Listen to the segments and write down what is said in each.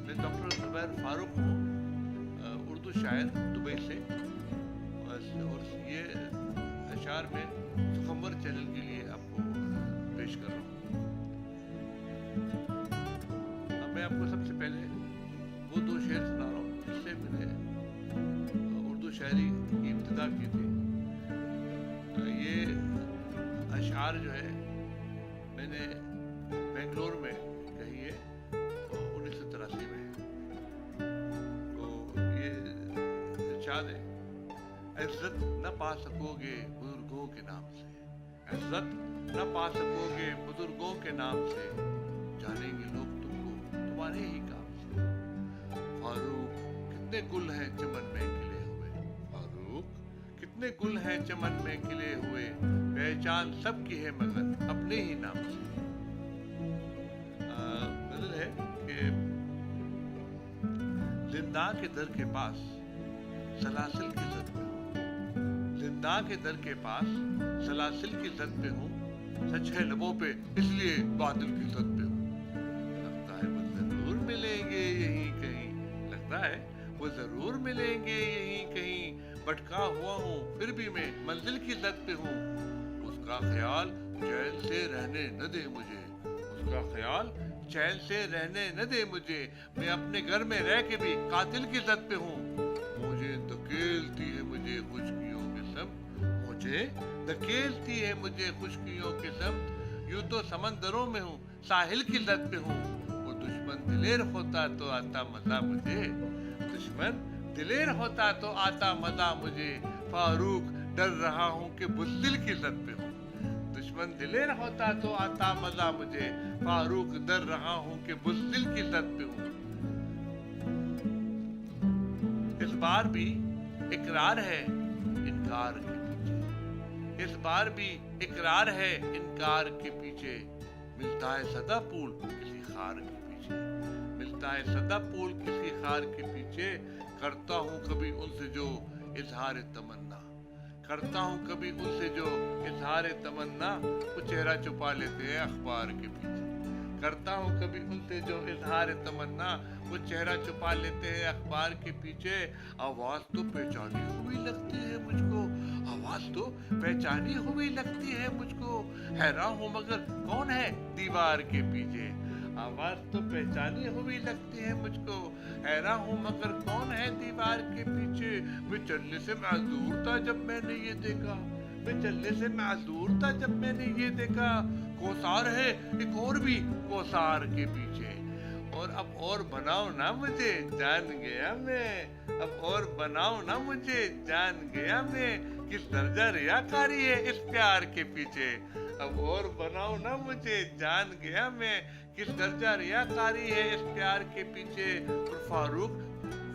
मैं डॉक्टर ज़ुबैर फारूक हूँ, उर्दू शायर दुबई से। और ये अशार में सुखमर चैनल के लिए आपको पेश कर रहा हूँ। मैं आपको सबसे पहले वो दो शेर सुना रहा हूँ जिससे मैंने उर्दू शायरी की इब्तिदा की थी। ये अशार जो है मैंने बेंगलोर में कही है 1983 में। तो ये इरशाद है, इज्जत न पा सकोगे बुजुर्गों के नाम से, इज्जत न पा सकोगे बुजुर्गों के नाम से, जानेंगे लोग तुमको तुम्हारे ही काम से। फारूक कितने गुल हैं चमन में खिले हुए, फारूक कितने गुल हैं चमन में खिले हुए, पहचान सबकी है मगर अपने ही नाम से। नजर है कि जिंदा के दर के पास सलासिल की जद पे हूँ, जिंदा के दर के पास सलासिल की जद पे हूँ, सच है लबों पे इसलिए बादल की जद पे हूँ। लगता है वो जरूर मिलेंगे यहीं कहीं, लगता है वो जरूर मिलेंगे यहीं कहीं, भटका हुआ हूँ फिर भी मैं मंजिल की जद पे हूँ। उसका ख्याल चैन से रहने न दे मुझे, उसका ख्याल चैन से रहने न दे मुझे, मैं अपने घर में रह के भी कातिल की जद पे हूँ। मुझे धकेलती है मुझे खुशकियों के संग, मुझे धकेलती है मुझे खुशकियों के संग, यूं तो समंदरों में हूँ साहिल की जद पे हूँ। वो दुश्मन दिलेर होता तो आता मजा मुझे, दुश्मन दिलेर होता तो आता मजा मुझे, फारूक डर रहा हूँ कि बुज़दिल की जद पे हूँ। दुश्मन दिलेर होता तो आता मजा मुझे, फारूक डर रहा हूँ कि बुज़दिल की जद पे हूँ। इस बार भी इकरार है इनकार के पीछे, इस बार भी इकरार है इनकार के पीछे, मिलता है सदा फूल किसी खार के पीछे, मिलता है सदा फूल किसी खार के पीछे, करता हूँ कभी उनसे जो इजहार तमन्ना, करता हूँ कभी उनसे जो इजहार तमन्ना, वो चेहरा छुपा लेते हैं अखबार के पीछे, करता हूँ कभी उनसे जो इजहार तमन्ना, वो चेहरा छुपा लेते हैं अखबार के पीछे। आवाज तो पहचानी हुई लगती है मुझको, आवाज तो पहचानी हुई लगती है मुझको, हैरान हूँ मगर कौन है दीवार के पीछे। आवाज तो पहचानी हुई लगती है मुझको, हैरान हूँ मगर कौन है दीवार के पीछे। मैं चलने से माजूर था जब मैंने ये देखा, मैं चलने से माजूर था जब मैंने ये देखा, कोसार है एक और भी कोसार के पीछे। और अब और बनाओ ना मुझे जान गया मैं, अब और बनाओ ना मुझे जान गया मैं, किस दर्जा रियाकारी है इस प्यार के पीछे। अब और बनाओ ना मुझे जान गया मैं, किस दर्जा रियाकारी है इस प्यार के पीछे। और फारूक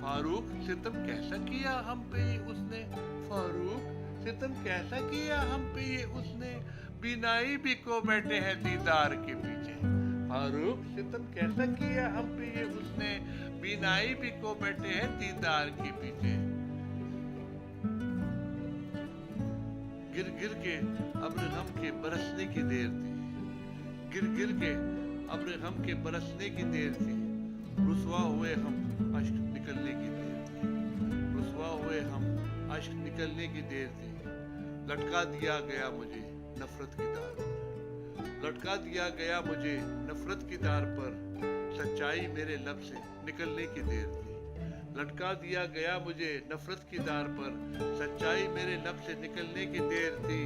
फारूक सितम कैसा किया हम पे ये उसने, फारूक सितम कैसा किया हम पे ये उसने, बिनाई भी को बैठे हैं दीदार के पीछे। फारूक सितम कैसा किया हम पे ये उसने, बिनाई भी को बैठे हैं दीदार के पीछे। गिर गिर के अब्र गम के बरसने की देर थी, गिर गिर के अब्र गम के बरसने की देर थी, रुसवा हुए हम अश्क निकलने की देर थी, रुसवा हुए हम अश्क निकलने की देर थी। लटका दिया गया मुझे नफरत की तार पर, लटका दिया गया मुझे नफरत की तार पर, सच्चाई मेरे लब से निकलने की देर थी। लटका दिया गया मुझे नफरत की तार पर, सच्चाई मेरे लब से निकलने की देर थी।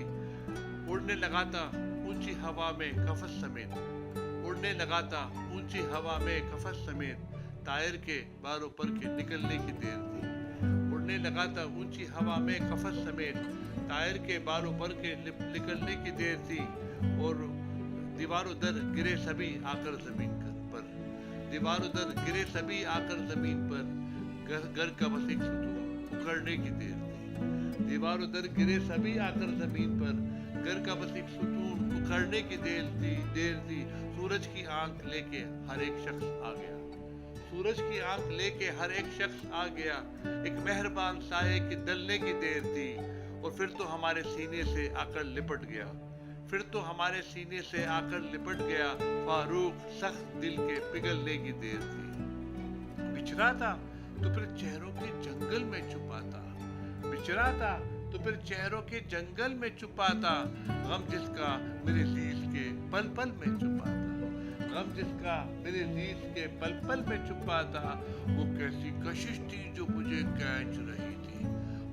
उड़ने लगा था ऊंची हवा में कफस समेत, उड़ने लगा था ऊंची हवा में कफस समेत, टायर के बारों पर के निकलने की देर थी। उड़ने लगा था ऊंची हवा में कफस समेत, टायर के बारों पर के निकलने की देर थी। और दीवारों दर गिरे सभी आकर जमीन पर, दीवारों दर गिरे सभी आकर जमीन पर, घर का बस एक सुतून उखड़ने की देर थी। दीवारों दर गिरे सभी आकर जमीन पर, घर का बस एक सुतून उखड़ने की देर थी। सूरज की आंख लेके हर एक शख्स आ गया, सूरज की आंख लेके हर एक शख्स आ गया, एक मेहरबान साये की डलने की देर थी। और फिर तो हमारे सीने से आकर लिपट गया, फिर तो हमारे सीने से आकर लिपट गया, फारूक सख्त दिल के पिघलने की देर थी। बिछड़ा था तो फिर चेहरों के जंगल में छुपा था, बिछड़ा था तो फिर चेहरों के जंगल में छुपा था, गम जिसका मेरे लील के पल पल में छुपा था, गम जिसका मेरे लील के पल पल में छुपा था। वो कैसी कशिश थी जो मुझे खींच रही थी,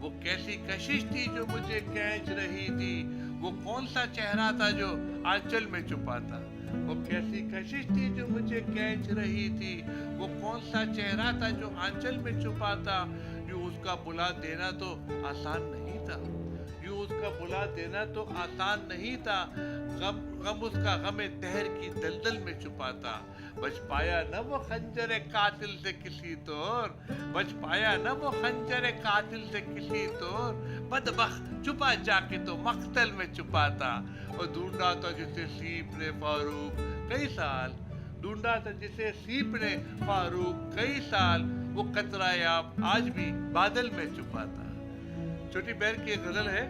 वो कैसी कशिश थी जो मुझे खींच रही थी, वो कौन सा चेहरा था जो आंचल में छुपा था, वो कैसी कशिश थी जो मुझे खींच रही थी, वो कौन सा चेहरा था जो आंचल में छुपा था। यूं उसका बुला देना तो आसान नहीं था, यूं उसका बुला देना तो आसान नहीं था, गम गम उसका गमे दहर की दलदल में छुपा था। बच पाया न वो खंजर कातिल से किसी तौर, बच पाया न वो खंजर कातिल से किसी तौर, बदबख्त छुपा जाके तो मक्तल में छुपा था। और ढूंढा था जिसे सीप ने फारूक कई साल, ढूंढा था जिसे सीप ने फारूक कई साल, वो कतरायाब आज भी बादल में छुपा था। छोटी बहन की एक गजल है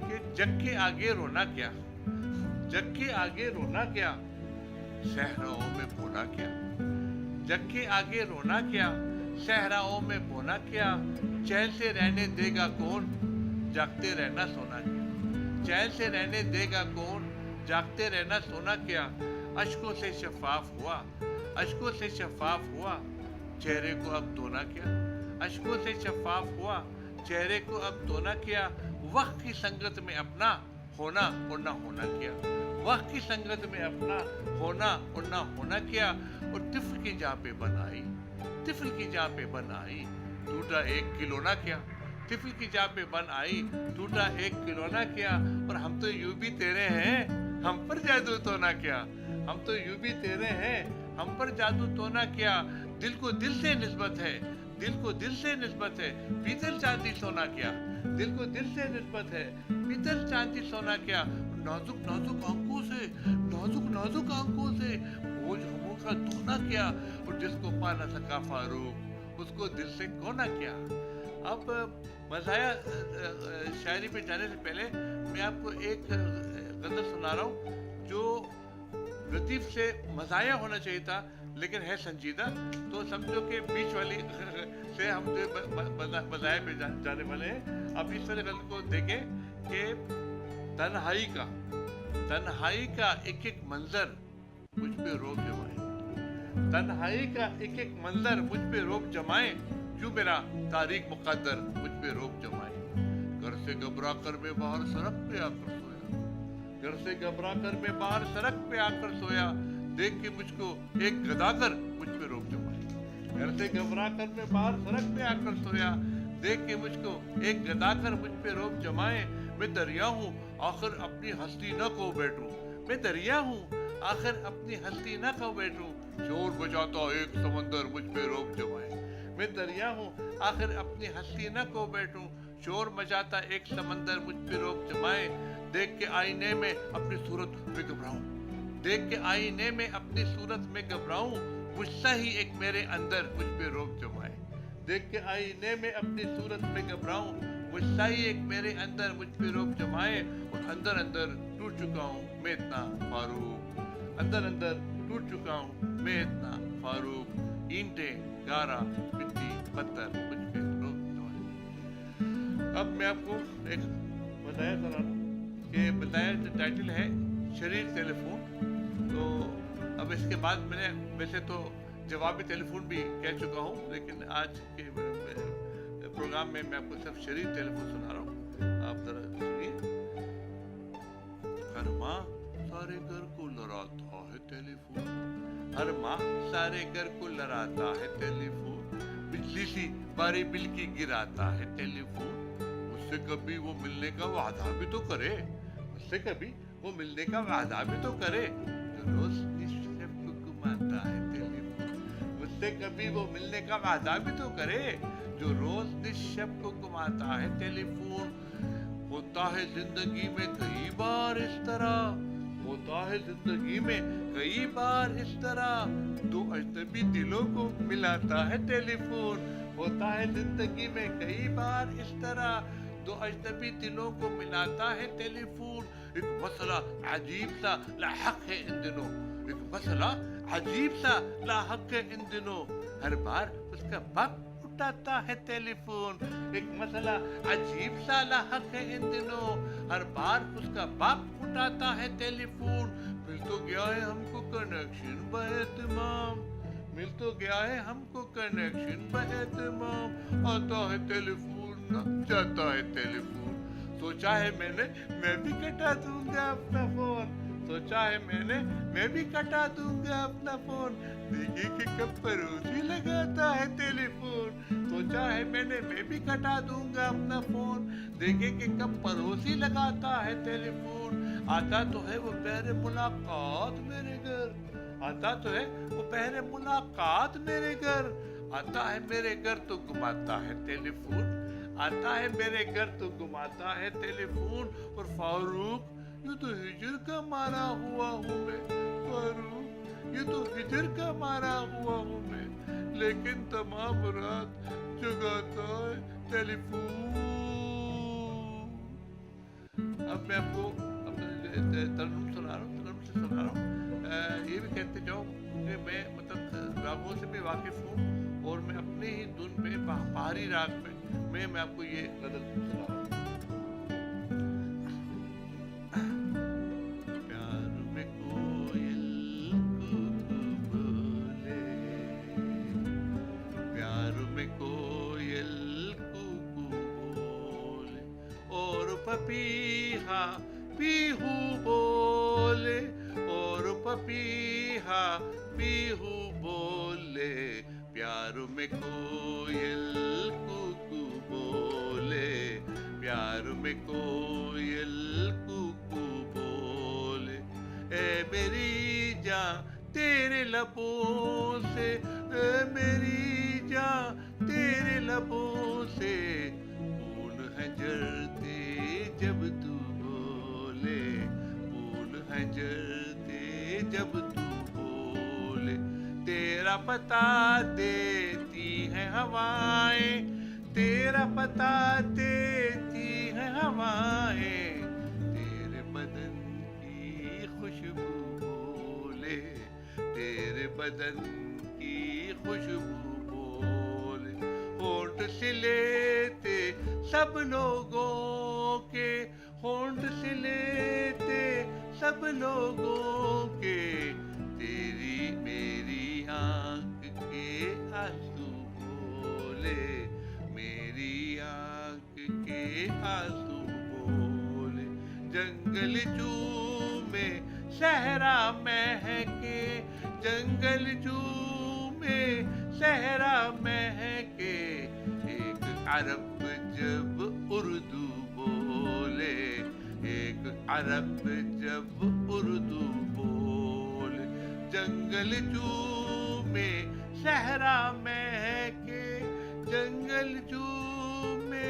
कि जग के आगे रोना क्या, जग के आगे रोना क्या, सहराओं में बोना क्या, जग के आगे रोना क्या, सहराओं में बोना क्या, चैन से रहने देगा कौन, जागते रहना सोना क्या, चैन से रहने देगा कौन, जागते रहना सोना क्या। अश्कों से शफाफ हुआ, अश्कों से शफाफ हुआ, चेहरे को अब धोना क्या, अश्कों से शफाफ हुआ, चेहरे को अब धोना क्या। वक्त की संगत में अपना होना और ना होना क्या, वक्त की संगत में अपना होना और ना होना क्या। और तिफल की जहाँ पे बनाई, तिफल की जहाँ पे बनाई, टूटा एक खिलौना क्या, तिफल की जहाँ पे बन आई, टूटा एक खिलौना क्या। और हम तो यूं भी तेरे हैं, हम पर जादू तो ना क्या, हम तो यूं भी तेरे हैं, हम पर जादू तो ना क्या। दिल को दिल से निस्बत है, दिल को दिल से निस्बत है, पीतल चांदी सोना क्या, दिल को दिल से निस्बत है, पीतल चांदी सोना क्या। नाजुक नाजुक आंखों से, नाजुक नाजुक आंखों से बोझ हमों का धोना क्या। और जिसको पा न सका फारूक उसको दिल से खोना क्या। अब मज़ाया शायरी पे जाने से पहले मैं आपको एक गज़ल सुना रहा हूँ जो लतीफ से मज़ाया होना चाहिए था लेकिन है संजीदा। तो समझो कि बीच वाली से हम जो मज़ाया पे जाने वाले हैं। अब इस तरह गज़ल को देखें कि तन्हाई का एक एक मंजर मुझ पे रोक जमाए, तन्हाई का एक एक मंजर मुझ पे रोक जमाए, क्यों मेरा तारीख मुकद्दर मुझ पे रोक जमाए। घर से घबरा कर मैं बाहर सड़क पे आकर सोया, घर से घबरा कर मैं बाहर सड़क पे आकर सोया, देख के मुझको एक गदागर मुझ पे रोक जमाए। घर से घबरा कर मैं बाहर सड़क पे आकर सोया, देख के मुझको एक गदागर मुझ पे रोक जमाए। मैं दरिया हूँ आखिर अपनी हस्ती न खो बैठूं, मैं दरिया हूँ आखिर अपनी हस्ती न खो बैठूं, शोर बजाता एक समंदर मुझ पे रोक जमाए। मैं दरिया हूँ आखिर अपनी हस्ती न खो बैठूं, शोर मचाता एक समंदर मुझ पे रोक जमाए। देख के आईने में अपनी सूरत में घबराऊं, देख के आईने में अपनी सूरत में घबराऊं, मुझसे ही एक मेरे अंदर मुझ पे रोक जमाए। देख के आईने में अपनी सूरत में घबराऊं, मुझसे ही एक मेरे अंदर मुझ पे रोक जमाए। और अंदर अंदर टूट चुका हूँ मैं इतना फारूक, अंदर अंदर टूट चुका हूँ मैं इतना फारूक, ईंटें गारा मिट्टी पत्थर मुझ पे रोक जमाए। अब मैं आपको एक बताया सुना रहा हूँ कि बताया टाइटल है शरीर टेलीफोन। तो अब इसके बाद मैंने वैसे तो जवाबी टेलीफोन भी कह चुका हूँ, लेकिन आज के प्रोग्राम में मैं आपको सिर्फ शरीर टेलीफोन सुना रहा हूँ। आप जरा सुनिए। हर माँ सारे घर को लड़ाता है टेलीफोन, हर माँ सारे घर को लड़ाता है टेलीफोन, बिजली सी बारी बिल की गिराता है टेलीफोन। मुझसे कभी वो मिलने का वादा भी तो करे, मुझसे कभी वो मिलने का वादा भी तो करे, जो रोज निश्चय को घुमाता है टेलीफोन। मुझसे कभी वो मिलने का वादा भी तो करे, जो रोज निश्चय को घुमाता है टेलीफोन। होता है जिंदगी में कई बार इस तरह, होता है जिंदगी में कई बार इस तरह, दो अजनबी दिलों को मिलाता है टेलीफोन। होता है जिंदगी में कई बार इस तरह, दो अजनबी दिलों को मिलाता है टेलीफोन। एक मसला अजीब सा लाहक है इन दिनों, एक मसला عجیب سا لاحق ہے ان دنوں، ہر بار اس کا باپ اٹھاتا ہے ٹیلی فون. ایک مسئلہ عجیب سا لاحق ہے ان دنوں، ہر بار اس کا باپ اٹھاتا ہے ٹیلی فون. مل تو گیا ہے ہم کو کنیکشن باہتمام، مل تو گیا ہے ہم کو کنیکشن باہتمام. آتا ہے ٹیلی فون نہ جاتا ہے ٹیلی فون. سوچا ہے میں نے میں بھی کٹا دوں گا اپنا فون، سوچا ہے میں بھی کٹا دوں گا اپنا فون. دیکھے کہ کب پروسی لگاتا ہے ٹیلی فون. سوچا ہے میں بھی کٹا دوں گا اپنا فون. دیکھے کہ کب پروسی لگاتا ہے ٹیلی فون. آتا تو ہے وہ پہرے ملاقات میرے گھر، آتا تو ہے وہ پہرے ملاقات میرے گھر. آتا ہے میرے گھر تو گھماتا ہے ٹیلی فون، آتا ہے میرے گھر تو گھماتا ہے ٹیلی فون. اور فاروق یہ تو ہجر کا مارا ہوا ہوں میں، فاروق یہ تو ہجر کا مارا ہوا ہوں میں، لیکن تمام رات جگاتا ہے ٹیلی فون. اب میں آپ کو ترنم سنا رہا ہوں. یہ بھی کہتے جاؤ کہ میں مطلب راگوں سے بھی واقف ہوں، اور میں اپنے ہی دھن میں پہاڑی راگ میں آپ کو یہ غزل سنا رہا ہوں. پیار میں کوئل کو بولے، پیار میں کوئل کو بولے، اور پپیہا پیہو بولے، اور پپیہا پیہو بولے. پیار میں کوئل کو بولے، پیار میں کوئل کو بولے. اے میری جاں تیرے لبوں سے، اے میری جاں تیرے لبوں سے پھول ہیں جھڑتے جب تو بولے، پھول ہیں جھڑتے جب تو بولے. تیرا پتہ دیتی ہے ہوائیں، تیرا پتہ دیتی ہے ہوائیں، تیرے بدن کی خوشبو بولے، تیرے بدن کی خوشبو بولے. ہونٹ سے لیتے سب لوگوں کے، ہونٹ سے لیتے سب لوگوں کے، تیری میری آنکھ کے آنسو بولے، میری آنکھ کے آنسو بولے. جنگل چومے صحرا مہکے، جنگل چومے صحرا مہکے. ایک عرب جب اردو بولے، ایک عرب جب اردو بولے. جنگل چومے صحرا مہکے، جنگل چومے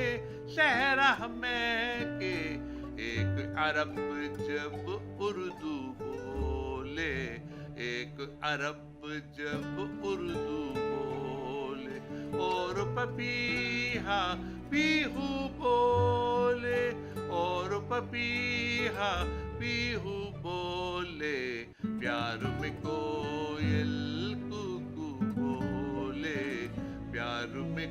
صحرا مہکے. ایک عرب جب اردو بولے، ایک عرب جب اردو بولے. اور پپیہا پیہو بولے، اور پپیہا پیہو بولے. پیار میں کوئل کو بولے، پیار میں